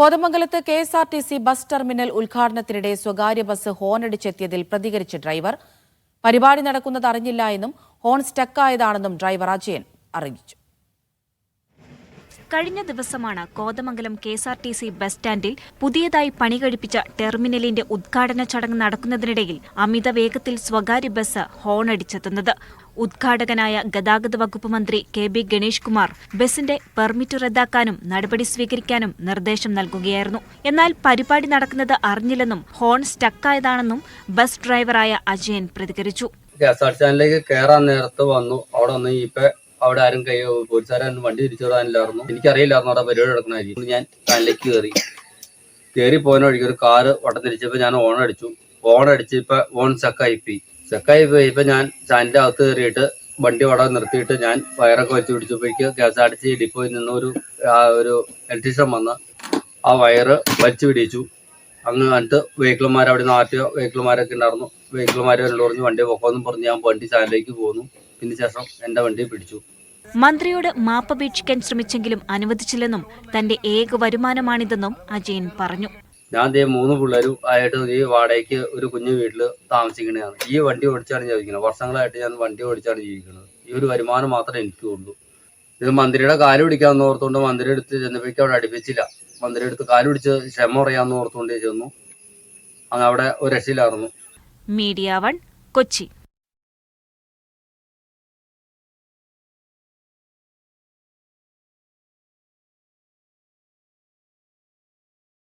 കോതമംഗലത്ത് KSRTC bus terminal ഉദ്ഘാടനത്തിനിടെ സ്വകാര്യ bus ഹോണടിച്ചെത്തിയതിൽ പ്രതികരിച്ച driver പരിപാടി നടക്കുന്നത് അറിഞ്ഞില്ല എന്നും ഹോൺ സ്റ്റക്കായതാണെന്നും ഡ്രൈവർ അജയൻ അറിയിച്ചു. കഴിഞ്ഞ ദിവസമാണ് കോതമംഗലം KSRTC ബസ് സ്റ്റാൻഡിൽ പുതിയതായി പണി കഴിപ്പിച്ച ടെർമിനലിന്റെ ഉദ്ഘാടന ചടങ്ങ് നടക്കുന്നതിനിടയിൽ അമിത വേഗത്തിൽ സ്വകാര്യ ബസ് ഹോണടിച്ചെത്തുന്നത്. ഉദ്ഘാടകനായ ഗതാഗത വകുപ്പ് മന്ത്രി KB ഗണേഷ് കുമാർ ബസിന്റെ പെർമിറ്റ് റദ്ദാക്കാനും നടപടി സ്വീകരിക്കാനും നിർദ്ദേശം നൽകുകയായിരുന്നു. എന്നാൽ പരിപാടി നടക്കുന്നത് അറിഞ്ഞില്ലെന്നും ഹോൺ സ്റ്റക്കായതാണെന്നും ബസ് ഡ്രൈവറായ അജയൻ പ്രതികരിച്ചു. KSRTC കയറാൻ നേരത്ത് വന്നു. അവിടെ ആരും പോലീസുകാരും വണ്ടി തിരിച്ചു വിടാനില്ലായിരുന്നു. എനിക്കറിയില്ലായിരുന്നു അവിടെ പരിപാടി നടക്കണമായിരിക്കും. ഞാൻ സ്റ്റാൻഡിലേക്ക് കയറി പോയതിന് വഴിക്ക് ഒരു കാറ് വട്ടം തിരിച്ചപ്പോൾ ഞാൻ ഓണടിച്ച് ഓൺ സ്റ്റക്കായി പോയി. ഞാൻ സ്റ്റാൻഡിന്റെ അകത്ത് കയറിയിട്ട് വണ്ടി അവിടെ നിർത്തിയിട്ട് ഞാൻ വയറൊക്കെ വെച്ച് പിടിച്ചപ്പോഴേക്ക് KSRTC ഡിപ്പോയിൽ നിന്ന് ഒരു ഇലക്ട്രീഷ്യൻ വന്ന് ആ വയറ് വലിച്ചു പിടിച്ചു. എന്നിട്ട് വെഹിക്കിൾമാർ അവിടെ നിന്ന് ആറ്റിയ വെഹിക്കിൾമാരൊക്കെ ഉണ്ടായിരുന്നു. വെഹിക്കിൾമാർ എന്നോട് പറഞ്ഞു വണ്ടി പൊക്കമെന്നും പറഞ്ഞ് ഞാൻ വണ്ടി സ്റ്റാൻഡിലേക്ക് പോന്നു. ഇതിന് ശേഷം എന്റെ വണ്ടി പിടിച്ചു. മന്ത്രിയോട് മാപ്പപേക്ഷിക്കാൻ ശ്രമിച്ചെങ്കിലും അനുവദിച്ചില്ലെന്നും തന്റെ ഏക വരുമാനമാണിതെന്നും അജയൻ പറഞ്ഞു. ഞാൻ 3 പിള്ളേരും ആയിട്ട് ഈ വാടകയ്ക്ക് ഒരു കുഞ്ഞു വീട്ടിൽ താമസിക്കുന്നതാണ്. ഈ വണ്ടി ഓടിച്ചാണ് ജീവിക്കുന്നത്. വർഷങ്ങളായിട്ട് ഞാൻ വണ്ടി ഓടിച്ചാണ് ജീവിക്കുന്നത്. ഈ ഒരു വരുമാനം മാത്രമേ എനിക്കുള്ളൂ. ഇത് മന്ത്രിയുടെ കാല് പിടിക്കാമെന്ന് ഓർത്തുകൊണ്ട് മന്ത്രിയുടെ അടുത്ത് ചെന്നപ്പോഴേക്കും അവിടെ അടുപ്പിച്ചില്ല. മന്ത്രിയുടെ അടുത്ത് കാല് പിടിച്ച് ക്ഷമ പറയാമെന്ന് ഓർത്തുകൊണ്ട് ചെന്നു. അവിടെ ഒരു രക്ഷയിലായിരുന്നു. മീഡിയ 1 കൊച്ചി.